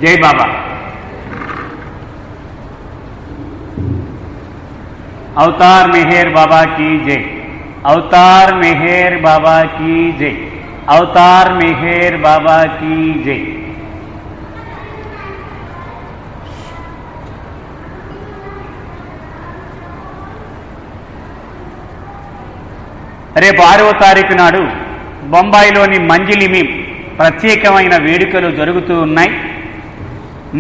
జై బాబా. అవతార్ మెహర్ బాబా की जय. అవతార్ మెహర్ బాబా की जय. అవతార్ మెహర్ బాబా की जय. రేపు 6వ తారీఖు నాడు బొంబాయిలోని మంజిలిమి ప్రత్యేకమైన వేడుకలు జరుగుతూ ఉన్నాయి.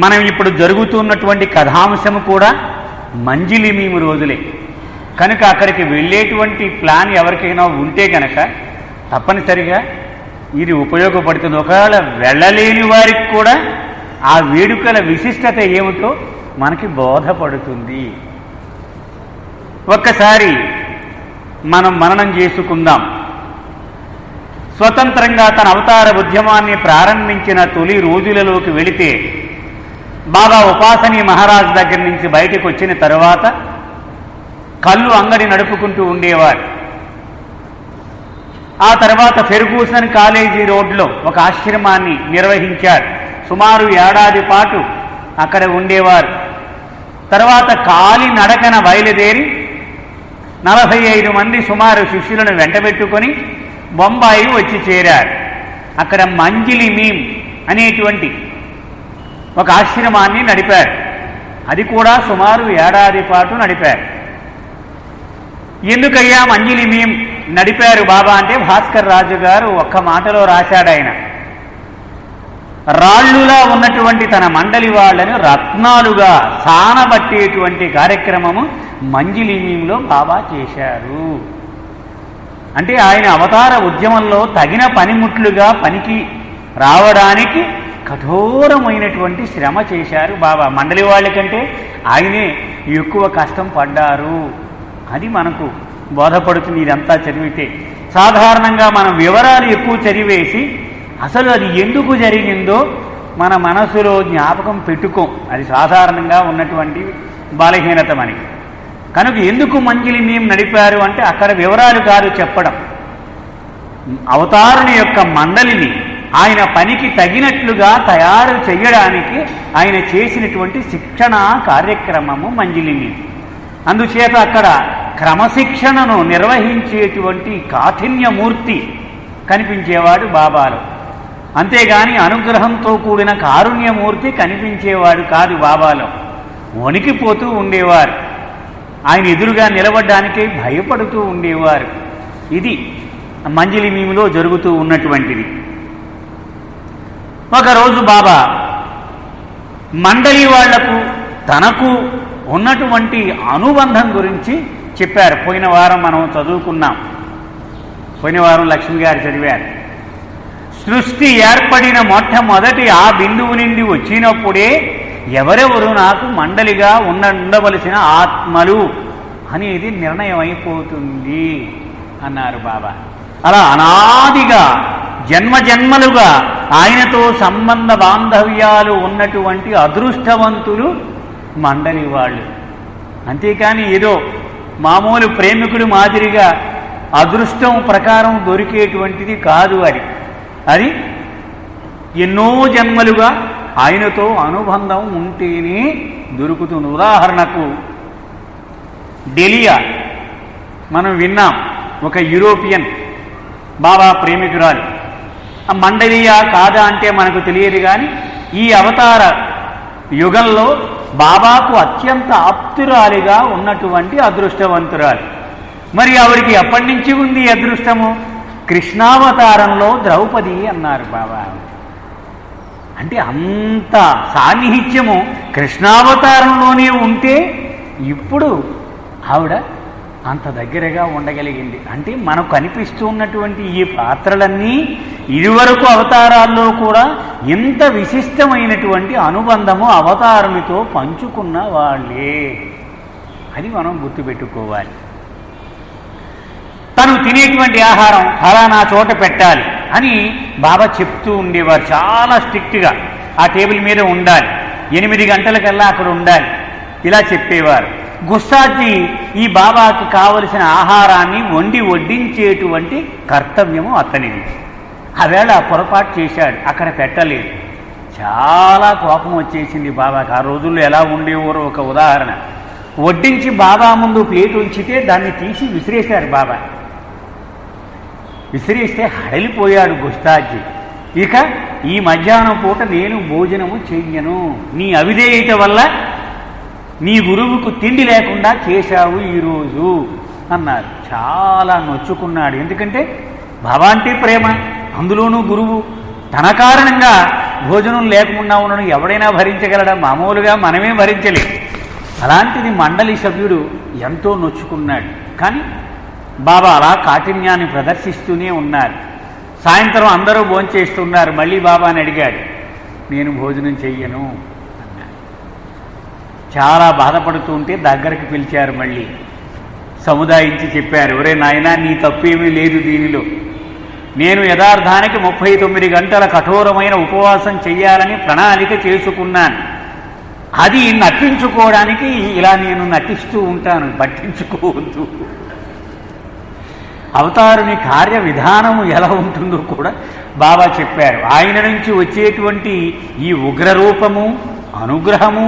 మనం ఇప్పుడు జరుగుతున్నటువంటి కథాంశము కూడా మంజిలిమి రోజులే కనుక అక్కడికి వెళ్ళేటువంటి ప్లాన్ ఎవరికైనా ఉంటే కనుక తప్పనిసరిగా ఇది ఉపయోగపడుతుంది. ఒకవేళ వెళ్ళలేని వారికి కూడా ఆ వేడుకల విశిష్టత ఏమిటో మనకి బోధపడుతుంది. ఒక్కసారి మనం మననం చేసుకుందాం. స్వతంత్రంగా తన అవతార ఉద్యమాన్ని ప్రారంభించిన తొలి రోజులలోకి వెళితే బాబా ఉపాసనీ మహారాజ్ దగ్గర నుంచి బయటకు వచ్చిన తరువాత కళ్ళు అంగడి నడుపుకుంటూ ఉండేవారు. ఆ తర్వాత ఫెర్గూసన్ కాలేజీ రోడ్లో ఒక ఆశ్రమాన్ని నిర్వహించారు. సుమారు ఏడాది పాటు అక్కడ ఉండేవారు. తర్వాత కాలి నడకన బయలుదేరి 45 మంది సుమారు శిష్యులను వెంటబెట్టుకొని బొంబాయి వచ్చి చేరారు. అక్కడ మంజిలిమి అనేటువంటి ఒక ఆశ్రమాన్ని నడిపారు. అది కూడా సుమారు ఏడాది పాటు నడిపారు. ఎందుకయ్యా మంజిలిమి నడిపారు బాబా అంటే భాస్కర్ రాజు గారు ఒక్క మాటలో రాశాడు. ఆయన రాళ్లులా ఉన్నటువంటి తన మండలి వాళ్ళని రత్నాలుగా సానబట్టేటువంటి కార్యక్రమము మంజిలిమిలో బాబా చేశారు. అంటే ఆయన అవతార ఉద్యమంలో తగిన పనిముట్లుగా పనికి రావడానికి కఠోరమైనటువంటి శ్రమ చేశారు బాబా. మండలి వాళ్ళ కంటే ఆయనే ఎక్కువ కష్టం పడ్డారు. అది మనకు బోధపడుతుంది ఇదంతా చదివితే. సాధారణంగా మనం వివరాలు ఎక్కువ చదివేసి అసలు అది ఎందుకు జరిగిందో మన మనసులో జ్ఞాపకం పెట్టుకోం. అది సాధారణంగా ఉన్నటువంటి బలహీనత మనకి. కనుక ఎందుకు మంజిలిమి నడిపారు అంటే అక్కడ వివరాలు కాదు చెప్పడం, అవతారుని యొక్క మండలిని ఆయన పనికి తగినట్లుగా తయారు చేయడానికి ఆయన చేసినటువంటి శిక్షణ కార్యక్రమము మంజిలిమి. అందుచేత అక్కడ క్రమశిక్షణను నిర్వహించేటువంటి కాఠిన్యమూర్తి కనిపించేవాడు బాబాలో. అంతేగాని అనుగ్రహంతో కూడిన కారుణ్యమూర్తి కనిపించేవాడు కాదు బాబాలో. వణికిపోతూ ఉండేవారు. ఆయన ఎదురుగా నిలబడ్డానికి భయపడుతూ ఉండేవారు. ఇది మంజిలిమిలో జరుగుతూ ఉన్నటువంటిది. ఒకరోజు బాబా మండలి వాళ్లకు తనకు ఉన్నటువంటి అనుబంధం గురించి చెప్పారు. పోయిన వారం మనం చదువుకున్నాం. పోయిన వారం లక్ష్మి గారు చదివారు. సృష్టి ఏర్పడిన మొట్టమొదటి ఆ బిందువు నుండి వచ్చినప్పుడే ఎవరెవరు నాకు మండలిగా ఉండవలసిన ఆత్మలు అనేది నిర్ణయం అయిపోతుంది అన్నారు బాబా. అలా అనాదిగా జన్మజన్మలుగా ఆయనతో సంబంధ బాంధవ్యాలు ఉన్నటువంటి అదృష్టవంతులు మండలి వాళ్ళు. అంతేకాని ఏదో మామూలు ప్రేమికుడు మాదిరిగా అదృష్టం ప్రకారం దొరికేటువంటిది కాదు. అది ఎన్నో జన్మలుగా ఆయనతో అనుబంధం ఉంటేనే దొరుకుతుంది. ఉదాహరణకు డెలియా మనం విన్నాం, ఒక యూరోపియన్ బాబా ప్రేమికురాలు. ఆ మండలియా కాదా అంటే మనకు తెలియదు. కానీ ఈ అవతార యుగంలో బాబాకు అత్యంత ఆప్తురాలిగా ఉన్నటువంటి అదృష్టవంతురాలు. మరి ఆవిడికి ఎప్పటి నుంచి ఉంది అదృష్టము? కృష్ణావతారంలో ద్రౌపది అన్నారు బాబా. అంటే అంత సాన్నిహిత్యము కృష్ణావతారంలోనే ఉంటే ఇప్పుడు ఆవిడ అంత దగ్గరగా ఉండగలిగింది. అంటే మనకు కనిపిస్తూ ఉన్నటువంటి ఈ పాత్రలన్నీ ఇదివరకు అవతారాల్లో కూడా ఎంత విశిష్టమైనటువంటి అనుబంధము అవతారునితో పంచుకున్న వాళ్ళే. అది మనం గుర్తుపెట్టుకోవాలి. తను తినేటువంటి ఆహారం ఫలానా చోట పెట్టాలి అని బాబా చెప్తూ ఉండేవారు. చాలా స్ట్రిక్ట్గా ఆ టేబుల్ మీద ఉండాలి, 8 గంటలకల్లా అక్కడ ఉండాలి, ఇలా చెప్పేవారు. గుస్సాజీ ఈ బాబాకి కావలసిన ఆహారాన్ని వండి వడ్డించేటువంటి కర్తవ్యము అతనిది. ఆవేళ పొరపాటు చేశాడు, అక్కడ పెట్టలేదు. చాలా కోపం వచ్చేసింది బాబాకి. ఆ రోజుల్లో ఎలా ఉండేవారో ఒక ఉదాహరణ. వడ్డించి బాబా ముందు ప్లేట్ ఉంచితే దాన్ని తీసి విసిరేశారు బాబా. విసిరేస్తే హడలిపోయాడు గుస్తాజీ. ఇక ఈ మధ్యాహ్నం పూట నేను భోజనము చెయ్యను, నీ అవిధేయత వల్ల నీ గురువుకు తిండి లేకుండా చేశావు ఈరోజు అన్నారు. చాలా నొచ్చుకున్నాడు. ఎందుకంటే బాబా అంటే ప్రేమ, అందులోనూ గురువు. తన కారణంగా భోజనం లేకుండా ఉండడం ఎవడైనా భరించగలడా? మామూలుగా మనమే భరించలేం. అలాంటిది మండలి సభ్యుడు ఎంతో నొచ్చుకున్నాడు. కానీ బాబా అలా కాఠిన్యాన్ని ప్రదర్శిస్తూనే ఉన్నారు. సాయంత్రం అందరూ భోంచేస్తున్నారు. మళ్ళీ బాబాని అడిగాడు, నేను భోజనం చెయ్యను అన్నాడు. చాలా బాధపడుతూ ఉంటే దగ్గరికి పిలిచారు. మళ్ళీ సముదాయించి చెప్పారు, ఒరే నాయనా, నీ తప్పేమీ లేదు దీనిలో. నేను యథార్థానికి 39 గంటల కఠోరమైన ఉపవాసం చెయ్యాలని ప్రణాళిక చేసుకున్నాను. అది నటించుకోవడానికి ఇలా నేను నటిస్తూ ఉంటాను, పట్టించుకోవద్దు. అవతారుని కార్య విధానము ఎలా ఉంటుందో కూడా బాబా చెప్పారు. ఆయన నుంచి వచ్చేటువంటి ఈ ఉగ్రరూపము, అనుగ్రహము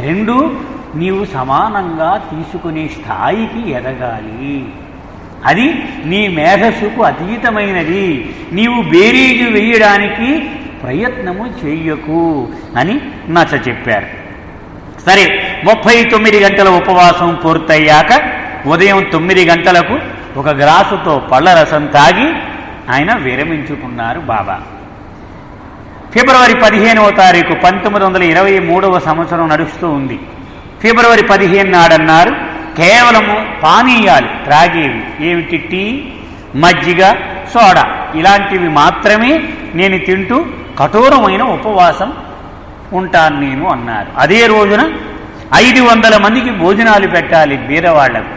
రెండు నీవు సమానంగా తీసుకునే స్థాయికి ఎదగాలి. అది నీ మేధస్సుకు అతీతమైనది. నీవు బేరీజు వేయడానికి ప్రయత్నము చెయ్యకు అని నచ్చ చెప్పారు. సరే, 39 గంటల ఉపవాసం పూర్తయ్యాక ఉదయం 9 గంటలకు ఒక గ్లాసుతో పళ్ళ రసం తాగి ఆయన విరమించుకున్నారు బాబా. ఫిబ్రవరి 15వ తారీఖు 1923వ సంవత్సరం నడుస్తూ ఉంది. ఫిబ్రవరి 15 నాడన్నారు, కేవలము పానీయాలు త్రాగేవి, ఏమిటి, టీ, మజ్జిగ, సోడా ఇలాంటివి మాత్రమే నేను తింటూ కఠోరమైన ఉపవాసం ఉంటాను నేను అన్నారు. అదే రోజున 500 మందికి భోజనాలు పెట్టాలి బీదవాళ్లకు.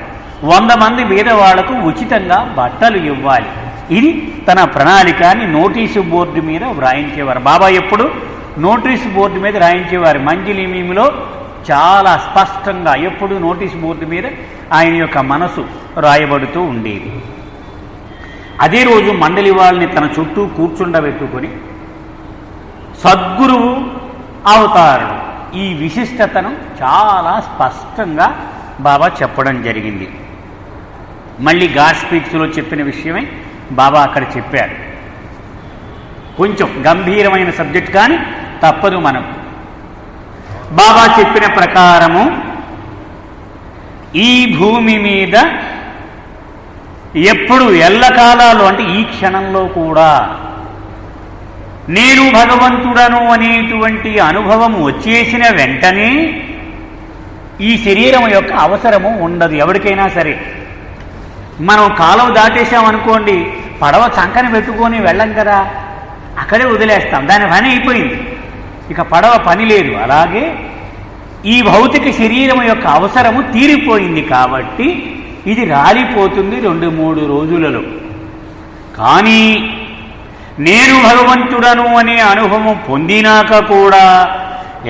100 మంది బీదవాళ్లకు ఉచితంగా బట్టలు ఇవ్వాలి. ఇది తన ప్రణాళికని నోటీసు బోర్డు మీద వ్రాయించేవారు. బాబా ఎప్పుడు నోటీసు బోర్డు మీద రాయించేవారు. మంజిలీమీలో చాలా స్పష్టంగా ఎప్పుడు నోటీసు బోర్డు మీద ఆయన యొక్క మనసు రాయబడుతూ ఉండేది. అదే రోజు మండలి వాళ్ళని తన చుట్టూ కూర్చుండబెట్టుకొని సద్గురువు అవతారుడు ఈ విశిష్టతను చాలా స్పష్టంగా బాబా చెప్పడం జరిగింది. మళ్ళీ గాడ్ స్పీక్స్లో చెప్పిన విషయమే బాబా అక్కడ చెప్పారు. కొంచెం గంభీరమైన సబ్జెక్ట్ కానీ తప్పదు మనకు. బాబా చెప్పిన ప్రకారము ఈ భూమి మీద ఎప్పుడు ఎల్లకాలాలు అంటే ఈ క్షణంలో కూడా నేను భగవంతుడను అనేటువంటి అనుభవం వచ్చేసిన వెంటనే ఈ శరీరం యొక్క అవసరము ఉండదు ఎవరికైనా సరే. మనం కాలువ దాటేసామనుకోండి, పడవ చంకని పెట్టుకొని వెళ్ళం కదా, అక్కడే వదిలేస్తాం, దాని పని అయిపోయింది, ఇక పడవ పని లేదు. అలాగే ఈ భౌతిక శరీరం యొక్క అవసరము తీరిపోయింది కాబట్టి ఇది రాలిపోతుంది 2-3 రోజులలో. కానీ నేను భగవంతుడను అనే అనుభవం పొందినాక కూడా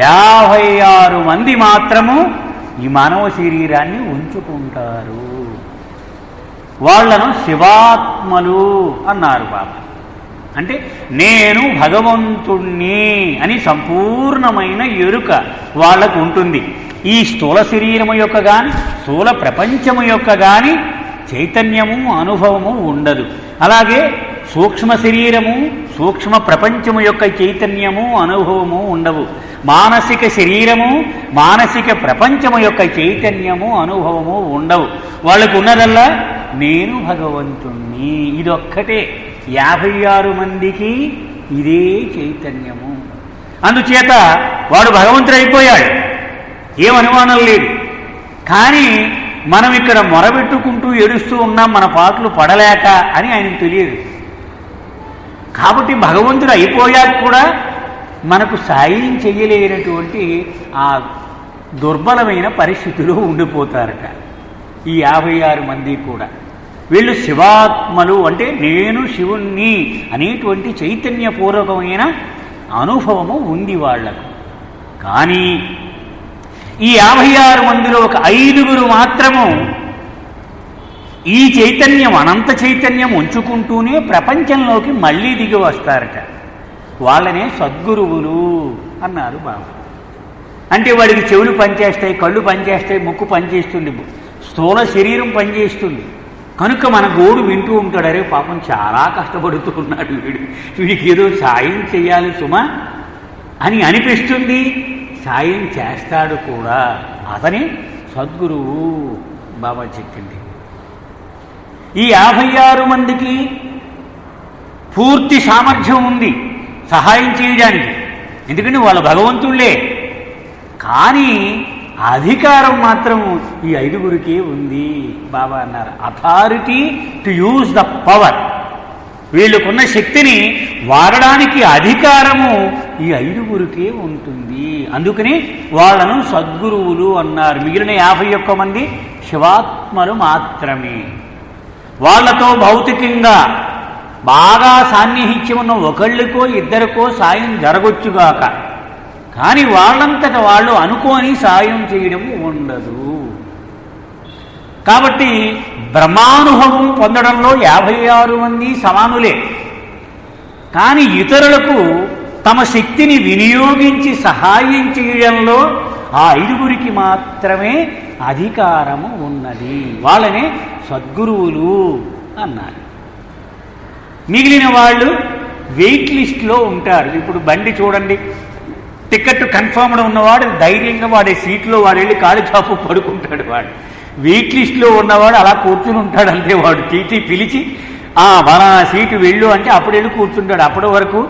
56 మంది మాత్రము ఈ మానవ శరీరాన్ని ఉంచుకుంటారు. వాళ్లను శివాత్మలు అన్నారు బాబా. అంటే నేను భగవంతుణ్ణి అని సంపూర్ణమైన ఎరుక వాళ్లకు ఉంటుంది. ఈ స్థూల శరీరము యొక్క కానీ స్థూల ప్రపంచము యొక్క కానీ చైతన్యము అనుభవము ఉండదు. అలాగే సూక్ష్మ శరీరము సూక్ష్మ ప్రపంచము యొక్క చైతన్యము అనుభవము ఉండవు. మానసిక శరీరము మానసిక ప్రపంచము యొక్క చైతన్యము అనుభవము ఉండవు. వాళ్ళకు ఉన్నదల్లా నేను భగవంతుణ్ణి. ఇదొక్కటే 56 మందికి ఇదే చైతన్యము. అందుచేత వాడు భగవంతుడు అయిపోయాడు, ఏం అనుమానం లేదు. కానీ మనం ఇక్కడ మొరబెట్టుకుంటూ ఏడుస్తూ ఉన్నాం మన పాటలు పడలేక అని ఆయనకు తెలియదు. కాబట్టి భగవంతుడు అయిపోయాక కూడా మనకు సాయం చెయ్యలేనటువంటి ఆ దుర్బలమైన పరిస్థితిలో ఉండిపోతారట ఈ 56 మంది కూడా. వీళ్ళు శివాత్మలు అంటే నేను శివుణ్ణి అనేటువంటి చైతన్యపూర్వకమైన అనుభవము ఉంది వాళ్లకు. కానీ ఈ 56 మందిలో ఒక 5గురు మాత్రము ఈ చైతన్యం అనంత చైతన్యం ఉంచుకుంటూనే ప్రపంచంలోకి మళ్ళీ దిగి వస్తారట. వాళ్ళనే సద్గురువులు అన్నారు బాబా. అంటే వాడికి చెవులు పనిచేస్తాయి, కళ్ళు పనిచేస్తాయి, ముక్కు పనిచేస్తుంది, స్థూల శరీరం పనిచేస్తుంది. కనుక మన గోడు వింటూ ఉంటాడు, అరే పాపం చాలా కష్టపడుతూ ఉన్నాడు వీడికి ఏదో సాయం చేయాలి సుమా అని అనిపిస్తుంది. సాయం చేస్తాడు కూడా. అతని సద్గురువు బాబా చెప్పింది. ఈ 56 మందికి పూర్తి సామర్థ్యం ఉంది సహాయం చేయడానికి, ఎందుకంటే వాళ్ళ భగవంతుళ్ళే. కానీ అధికారం మాత్రం ఈ 5గురికి ఉంది. బాబా అన్నారు, authority to use the power. వీళ్ళకున్న శక్తిని వాడడానికి అధికారము ఈ 5గురికే ఉంటుంది. అందుకని వాళ్ళను సద్గురువులు అన్నారు. మిగిలిన 51 మంది శివాత్మలు మాత్రమే. వాళ్లతో భౌతికంగా బాగా సాన్నిహిత్యం ఉన్న ఒకళ్ళకో ఇద్దరికో సాయం జరగొచ్చుగాక, కానీ వాళ్ళంతట వాళ్ళు అనుకోని సాయం చేయడము ఉండదు. కాబట్టి బ్రహ్మానుభవం పొందడంలో 56 మంది సమానులే. కానీ ఇతరులకు తమ శక్తిని వినియోగించి సహాయం చేయడంలో ఆ 5గురికి మాత్రమే అధికారము ఉన్నది. వాళ్ళనే సద్గురువులు అన్నారు. మిగిలిన వాళ్ళు వెయిట్ లిస్ట్లో ఉంటారు. ఇప్పుడు బండి చూడండి, టికెట్ కన్ఫర్మ్డ్ ఉన్నవాడు ధైర్యంగా వాడే సీట్లో వాడు వెళ్ళి కాలు చాపు పడుకుంటాడు. వాడు వెయిట్ లిస్ట్లో ఉన్నవాడు అలా కూర్చుని ఉంటాడు అంతే. వాడు టీటీ పిలిచి మన సీటు వెళ్ళు అంటే అప్పుడు వెళ్ళి కూర్చుంటాడు. అప్పటి వరకు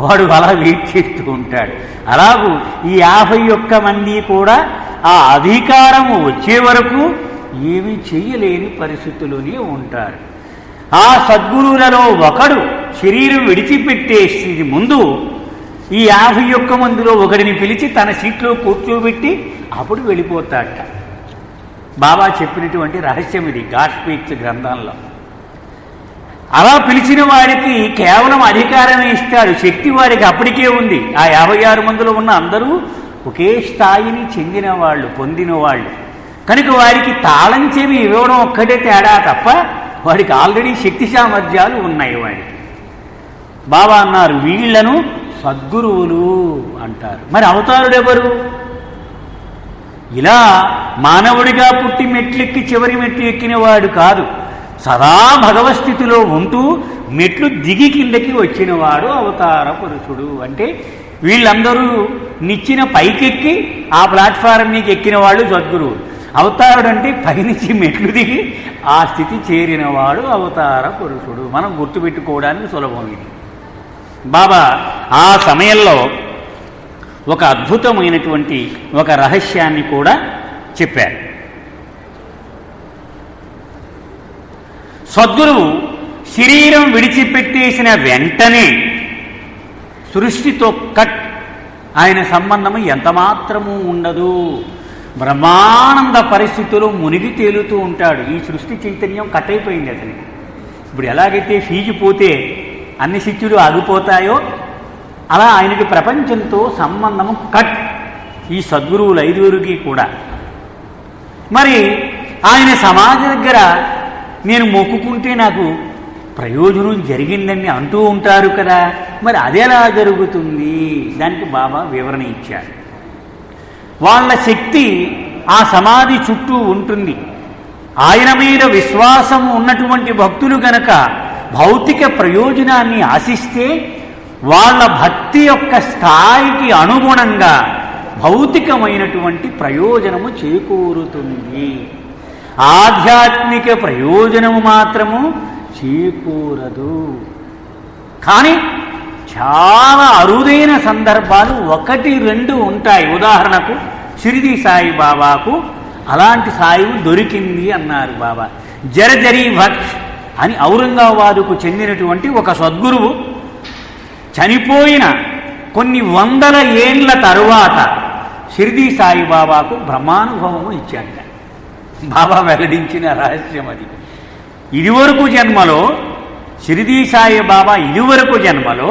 వాడు అలా వెయిట్ చేస్తూ ఉంటాడు. అలాగూ ఈ 51 మంది కూడా ఆ అధికారము వచ్చే వరకు ఏమీ చెయ్యలేని పరిస్థితుల్లోనే ఉంటారు. ఆ సద్గురువులలో ఒకడు శరీరం విడిచిపెట్టేసి ముందు ఈ 51 మందిలో ఒకడిని పిలిచి తన సీట్లో కూర్చోబెట్టి అప్పుడు వెళ్ళిపోతాడట. బాబా చెప్పినటువంటి రహస్యం ఇది గాడ్ స్పీక్స్ గ్రంథంలో. అలా పిలిచిన వాడికి కేవలం అధికారమే ఇస్తాడు, శక్తి వాడికి అప్పటికే ఉంది. ఆ 56 మందిలో ఉన్న అందరూ ఒకే స్థాయిని చెందిన వాళ్ళు, పొందిన వాళ్ళు. కనుక వారికి తాళం చెవి ఇవ్వడం ఒక్కటే తేడా తప్ప వాడికి ఆల్రెడీ శక్తి సామర్థ్యాలు ఉన్నాయి వాడికి. బాబా అన్నారు, వీళ్లను సద్గురువులు అంటారు. మరి అవతారుడెవరు? ఇలా మానవుడిగా పుట్టి మెట్లెక్కి చివరి మెట్లు ఎక్కినవాడు కాదు. సదా భగవస్థితిలో ఉంటూ మెట్లు దిగి కిందకి వచ్చినవాడు అవతార పురుషుడు. అంటే వీళ్ళందరూ నిచ్చిన పైకెక్కి ఆ ప్లాట్ఫారం మీకు ఎక్కిన వాళ్ళు సద్గురువు. అవతారుడు అంటే పైనుంచి మెట్లు దిగి ఆ స్థితి చేరినవాడు అవతార పురుషుడు. మనం గుర్తుపెట్టుకోవడానికి సులభం ఇది. బాబా ఆ సమయంలో ఒక అద్భుతమైనటువంటి ఒక రహస్యాన్ని కూడా చెప్పారు. సద్గురువు శరీరం విడిచిపెట్టేసిన వెంటనే సృష్టితో కట్, ఆయన సంబంధము ఎంతమాత్రము ఉండదు. బ్రహ్మానంద పరిస్థితుల్లో మునిగి తేలుతూ ఉంటాడు. ఈ సృష్టి చైతన్యం కట్ అయిపోయింది అతనికి. ఇప్పుడు ఎలాగైతే ఫీజు పోతే అన్ని శిష్యులు ఆగిపోతాయో అలా ఆయనకి ప్రపంచంతో సంబంధము కట్. ఈ సద్గురువులు 5గురికి కూడా. మరి ఆయన సమాజం దగ్గర నేను మొక్కుకుంటే నాకు ప్రయోజనం జరిగిందని అంటూ ఉంటారు కదా, మరి అదెలా జరుగుతుంది? దానికి బాబా వివరణ ఇచ్చారు. వాళ్ళ శక్తి ఆ సమాధి చుట్టూ ఉంటుంది. ఆయన మీద విశ్వాసము ఉన్నటువంటి భక్తులు గనక భౌతిక ప్రయోజనాన్ని ఆశిస్తే వాళ్ళ భక్తి యొక్క స్థాయికి అనుగుణంగా భౌతికమైనటువంటి ప్రయోజనము చేకూరుతుంది. ఆధ్యాత్మిక ప్రయోజనము మాత్రము చేకూరదు. కానీ చాలా అరుదైన సందర్భాలు 1-2 ఉంటాయి. ఉదాహరణకు షిరిడి సాయిబాబాకు అలాంటి సాయం దొరికింది అన్నారు బాబా. జరజరీ భక్ష్ అని ఔరంగాబాదుకు చెందినటువంటి ఒక సద్గురువు చనిపోయిన కొన్ని 100 ఏండ్ల తరువాత షిరిడి సాయిబాబాకు బ్రహ్మానుభవము ఇచ్చాడు. బాబా వెల్లడించిన రహస్యం అది. ఇదివరకు జన్మలో షిరిడి సాయిబాబా ఇదివరకు జన్మలో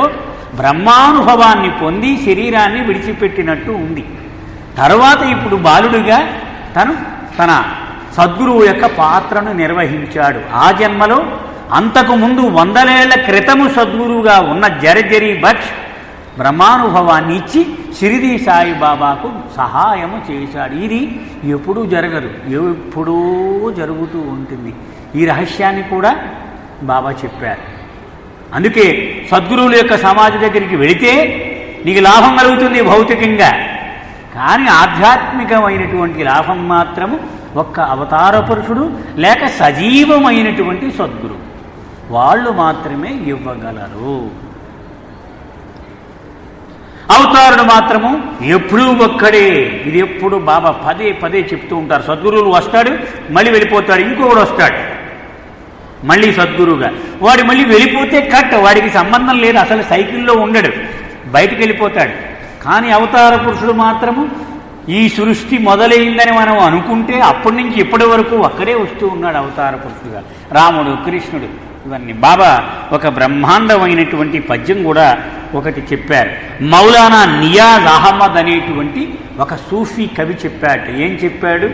బ్రహ్మానుభవాన్ని పొంది శరీరాన్ని విడిచిపెట్టినట్టు ఉంది. తరువాత ఇప్పుడు బాలుడిగా తన సద్గురువు యొక్క పాత్రను నిర్వహించాడు. ఆ జన్మలో అంతకుముందు 100 ఏళ్ల క్రితము సద్గురువుగా ఉన్న జరజరీ భక్ష్ బ్రహ్మానుభవాన్ని ఇచ్చి షిరిడీ సాయిబాబాకు సహాయము చేశాడు. ఇది ఎప్పుడూ జరగదు, ఎప్పుడూ జరుగుతూ ఉంటుంది. ఈ రహస్యాన్ని కూడా బాబా చెప్పారు. అందుకే సద్గురువుల యొక్క సమాజం దగ్గరికి వెళితే నీకు లాభం కలుగుతుంది భౌతికంగా, కానీ ఆధ్యాత్మికమైనటువంటి లాభం మాత్రము ఒక్క అవతార పురుషుడు లేక సజీవమైనటువంటి సద్గురు వాళ్ళు మాత్రమే ఇవ్వగలరు. అవతారుడు మాత్రము ఎప్పుడూ ఒక్కడే. ఇది ఎప్పుడు బాబా పదే పదే చెప్తూ ఉంటారు. సద్గురువులు వస్తాడు, మళ్ళీ వెళ్ళిపోతాడు, ఇంకొకడు వస్తాడు మళ్ళీ సద్గురువుగా. వాడు మళ్ళీ వెళ్ళిపోతే కట్, వాడికి సంబంధం లేదు, అసలు సైకిల్లో ఉండడు, బయటికి వెళ్ళిపోతాడు. కానీ అవతార పురుషుడు మాత్రము ఈ సృష్టి మొదలైందని మనం అనుకుంటే అప్పటి నుంచి ఇప్పటి వరకు ఒక్కడే వస్తూ ఉన్నాడు అవతార పురుషుడుగా. రాముడు, కృష్ణుడు, ఇవన్నీ. బాబా ఒక బ్రహ్మాండమైనటువంటి పద్యం కూడా ఒకటి చెప్పారు. మౌలానా నియాజ్ అహ్మద్ అనేటువంటి ఒక సూఫీ కవి చెప్పాడు. ఏం చెప్పాడు?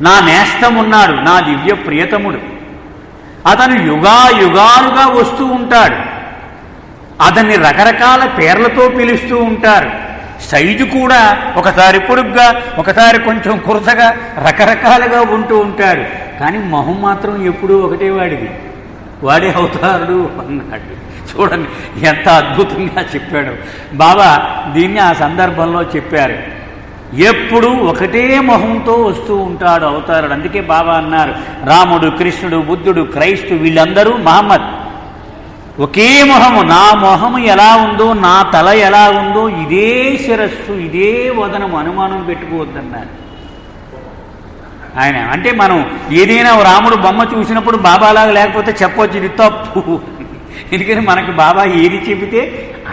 నా నేస్తం ఉన్నాడు, నా దివ్య ప్రియతముడు, అతను యుగాలుగా వస్తూ ఉంటాడు, అతన్ని రకరకాల పేర్లతో పిలుస్తూ ఉంటారు. సైజు కూడా ఒకసారి పొడుగ్గా, ఒకసారి కొంచెం కురసగా, రకరకాలుగా ఉంటూ ఉంటాడు. కానీ మొహం మాత్రం ఎప్పుడూ ఒకటే వాడిది, వాడే అవతారుడు అన్నాడు. చూడండి ఎంత అద్భుతంగా చెప్పాడు బాబా. దీన్ని ఆ సందర్భంలో చెప్పారు. ఎప్పుడు ఒకటే మొహంతో వస్తూ ఉంటాడు అవతారుడు. అందుకే బాబా అన్నారు, రాముడు, కృష్ణుడు, బుద్ధుడు, క్రైస్తు వీళ్ళందరూ మహమ్మద్ ఒకే మొహము. నా మొహము ఎలా ఉందో, నా తల ఎలా ఉందో, ఇదే శిరస్సు, ఇదే వదనం, అనుమానం పెట్టుకోవద్దన్నారు ఆయన. అంటే మనం ఏదైనా రాముడు బొమ్మ చూసినప్పుడు బాబాలాగా లేకపోతే చెప్పొచ్చు ఇది తప్పు. ఎందుకని మనకు బాబా ఏది చెబితే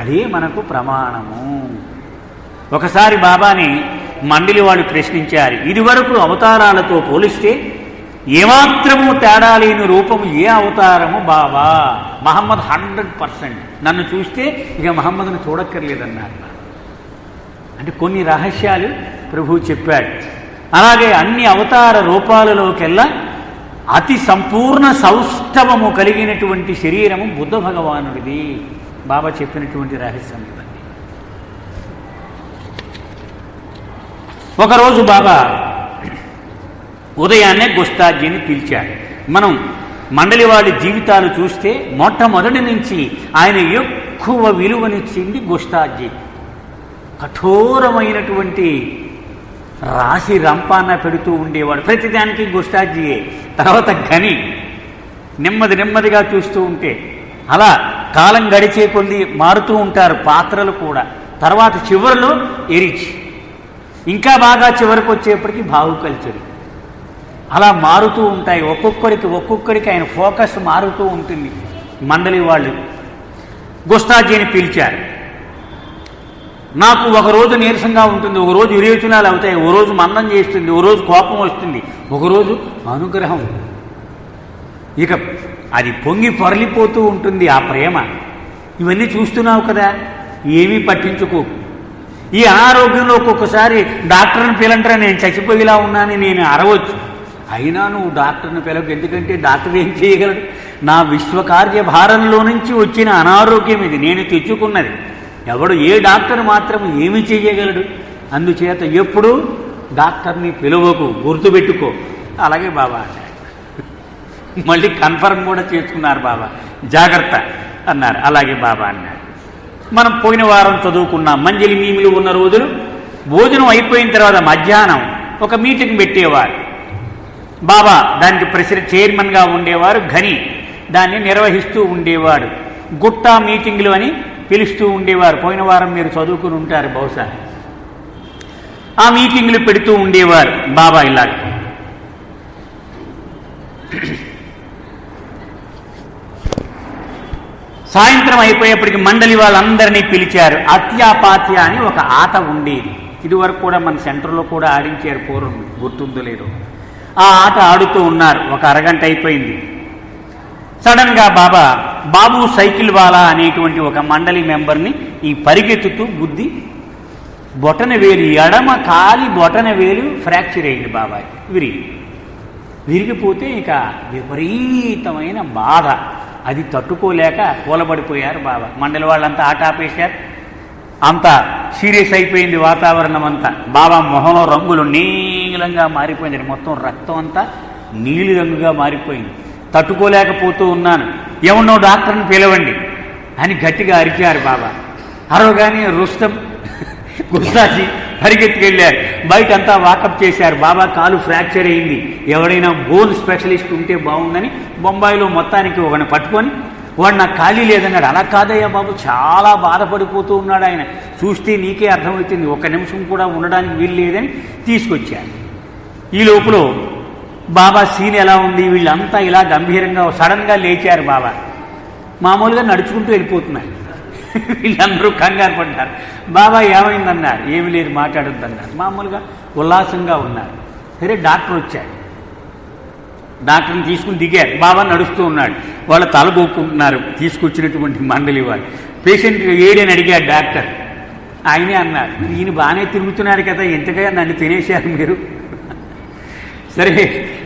అదే మనకు ప్రమాణము. ఒకసారి బాబాని మండలి వాళ్ళు ప్రశ్నించారు, ఇదివరకు అవతారాలతో పోలిస్తే ఏమాత్రము తేడా లేని రూపము ఏ అవతారము బాబా? మహమ్మద్ 100%. నన్ను చూస్తే ఇక మహమ్మద్ను చూడక్కర్లేదన్నారు. అంటే కొన్ని రహస్యాలు ప్రభువు చెప్పాడు. అలాగే అన్ని అవతార రూపాలలోకెల్లా అతి సంపూర్ణ సౌష్ఠవము కలిగినటువంటి శరీరము బుద్ధ భగవానుడిది. బాబా చెప్పినటువంటి రహస్యం ఇవన్నీ. ఒకరోజు బాబా ఉదయాన్నే గుస్తాజీని పిలిచాడు. మనం మండలి వాడి జీవితాలు చూస్తే మొట్టమొదటి నుంచి ఆయన ఎక్కువ విలువనిచ్చింది గుస్తాజీ. కఠోరమైనటువంటి రాశి రంపాన పెడుతూ ఉండేవాడు, ప్రతిదానికి గుస్తాజీయే. తర్వాత గని నెమ్మదిగా చూస్తూ ఉంటే అలా కాలం గడిచే కొద్దీ మారుతూ ఉంటారు పాత్రలు కూడా. తర్వాత చివరిలో ఎరిచి, ఇంకా బాగా చివరికి వచ్చేప్పటికి భావు కల్చర్, అలా మారుతూ ఉంటాయి. ఒక్కొక్కరికి ఆయన ఫోకస్ మారుతూ ఉంటుంది. మండలి వాళ్ళు గుస్తాజీని పిలిచారు. నాకు ఒకరోజు నీరసంగా ఉంటుంది, ఒకరోజు విరేచనాలు అవుతాయి, ఒకరోజు మందం చేస్తుంది, ఒకరోజు కోపం వస్తుంది, ఒకరోజు అనుగ్రహం. ఇక అది పొంగి పొరలిపోతూ ఉంటుంది ఆ ప్రేమ. ఇవన్నీ చూస్తున్నావు కదా, ఏమీ పట్టించుకో. ఈ అనారోగ్యంలో ఒక్కొక్కసారి డాక్టర్ని పిలంటారా, నేను చచ్చిపోయేలా ఉన్నానని నేను అరవచ్చు. అయినా నువ్వు డాక్టర్ని పిలవకు, ఎందుకంటే డాక్టర్ ఏం చేయగలడు? నా విశ్వకార్య భారంలో నుంచి వచ్చిన అనారోగ్యం ఇది, నేను తెచ్చుకున్నది. ఎవడు ఏ డాక్టర్ మాత్రం ఏమి చేయగలడు? అందుచేత ఎప్పుడు డాక్టర్ని పిలవకు, గుర్తుపెట్టుకో. అలాగే బాబా అన్నాడు. మళ్ళీ కన్ఫర్మ్ కూడా చేసుకున్నారు బాబా, జాగ్రత్త అన్నారు. అలాగే బాబా అన్నాడు. మనం పోయిన వారం చదువుకున్నాం, మంజలి మీములు ఉన్న రోజులు భోజనం అయిపోయిన తర్వాత మధ్యాహ్నం ఒక మీటింగ్ పెట్టేవారు. బాబా దానికి చైర్మన్గా ఉండేవారు, ఘని దాన్ని నిర్వహిస్తూ ఉండేవాడు. గుట్టా మీటింగ్లు అని పిలుస్తూ ఉండేవారు. పోయిన వారం మీరు చదువుకుని ఉంటారు బహుశా. ఆ మీటింగ్లు పెడుతూ ఉండేవారు బాబా. ఇలాగ సాయంత్రం అయిపోయేప్పటికి మండలి వాళ్ళందరినీ పిలిచారు. అత్యాపాత్య అని ఒక ఆట ఉండేది. ఇదివరకు కూడా మన సెంటర్లో కూడా ఆడించారు, పూర్వం గుర్తుందో లేదో. ఆ ఆట ఆడుతూ ఉన్నారు. ఒక అరగంట అయిపోయింది. సడన్గా బాబు సైకిల్ వాలా అనేటువంటి ఒక మండలి మెంబర్ని ఈ పరిగెత్తుతూ గుద్ది బొటన వేలు, ఎడమ కాలి బొటన వేలు ఫ్రాక్చర్ అయింది బాబాకి. విరిగిపోతే ఇక విపరీతమైన బాధ. అది తట్టుకోలేక కూలబడిపోయారు బాబా. మండలి వాళ్ళంతా ఆట ఆపేశారు. అంత సీరియస్ అయిపోయింది వాతావరణం అంతా. బాబా మొహంలో రంగులు నీలంగా మారిపోయింది. మొత్తం రక్తం అంతా నీలి రంగుగా మారిపోయింది. తట్టుకోలేకపోతూ ఉన్నాను, ఎవరినో డాక్టర్ని పిలవండి అని గట్టిగా అరిచారు బాబా. అరవగానే రుస్తం గుస్తాజీ పరిగెత్తుకెళ్ళారు. బయట అంతా వాకప్ చేశారు. బాబా కాలు ఫ్రాక్చర్ అయింది, ఎవడైనా బోన్ స్పెషలిస్ట్ ఉంటే బాగుందని బొంబాయిలో మొత్తానికి ఒకని పట్టుకొని, వాడు నాకు ఖాళీ లేదన్నాడు. అలా కాదయ్యా బాబు, చాలా బాధపడిపోతూ ఉన్నాడు ఆయన, చూస్తే నీకే అర్థమవుతుంది, ఒక్క నిమిషం కూడా ఉండడానికి వీలు లేదని తీసుకొచ్చారు. ఈ లోపల బాబా సీన్ ఎలా ఉంది, వీళ్ళంతా ఇలా గంభీరంగా సడన్గా లేచారు. బాబా మామూలుగా నడుచుకుంటూ వెళ్ళిపోతున్నారు. వీళ్ళందరూ కంగారు పడ్డారు. బాబా ఏమైందన్నారు. ఏమి లేదు, మాట్లాడొద్దన్నారు. మామూలుగా ఉల్లాసంగా ఉన్నారు. సరే డాక్టర్ వచ్చాడు, డాక్టర్ని తీసుకుని దిగారు. బాబా నడుస్తూ ఉన్నాడు. వాళ్ళు తలగొక్కుంటున్నారు తీసుకొచ్చినటువంటి మండలి వాళ్ళు. పేషెంట్ ఏడని అడిగాడు డాక్టర్. ఆయనే అన్నారు, ఈయన బాగానే తిరుగుతున్నారు కదా, ఎంతగా నన్ను తినేశారు మీరు. సరే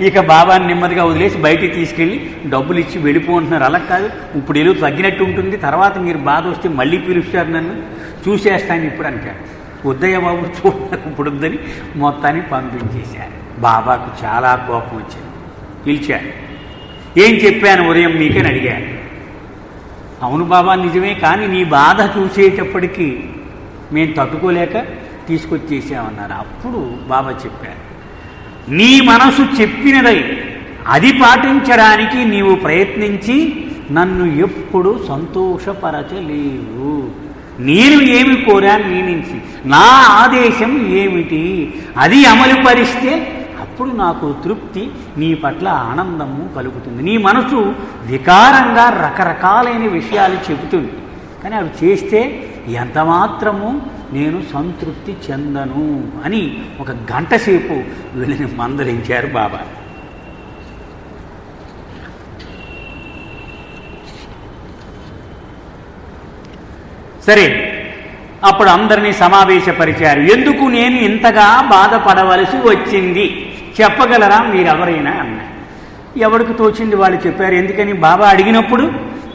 ఇక బాబాని నెమ్మదిగా వదిలేసి బయటికి తీసుకెళ్ళి డబ్బులు ఇచ్చి వెళ్ళిపోంటున్నారు. అలా కాదు, ఇప్పుడు ఏదో తగ్గినట్టు ఉంటుంది, తర్వాత మీరు బాధ వస్తే మళ్ళీ పిలుస్తారు, నన్ను చూసేస్తాను ఇప్పుడు అంటారు. వద్దయ్య బాబు చూడకు ఇప్పుడు వద్దని మొత్తాన్ని పంపించేశారు. బాబాకు చాలా కోపం వచ్చింది. పిలిచారు. ఏం చెప్పాను ఉదయం మీకని అడిగాను. అవును బాబా నిజమే, కానీ నీ బాధ చూసేటప్పటికీ మేము తట్టుకోలేక తీసుకొచ్చేసామన్నారు. అప్పుడు బాబా చెప్పారు, నీ మనసు చెప్పినదై అది పాటించడానికి నీవు ప్రయత్నించి నన్ను ఎప్పుడు సంతోషపరచలేవు. నేను ఏమి కోరాను నీ నుంచి, నా ఆదేశం ఏమిటి, అది అమలు పరిస్తే అప్పుడు నాకు తృప్తి, నీ పట్ల ఆనందము కలుగుతుంది. నీ మనసు వికారంగా రకరకాలైన విషయాలు చెబుతుంది, కానీ అవి చేస్తే ఎంతమాత్రము నేను సంతృప్తి చెందను అని ఒక గంట సేపు వీళ్ళని మందలించారు బాబా. సరే అప్పుడు అందరినీ సమావేశపరిచారు. ఎందుకు నేను ఇంతగా బాధపడవలసి వచ్చింది చెప్పగలరా మీరెవరైనా అన్నారు. ఎవరికి తోచింది వాళ్ళు చెప్పారు. ఎందుకని బాబా అడిగినప్పుడు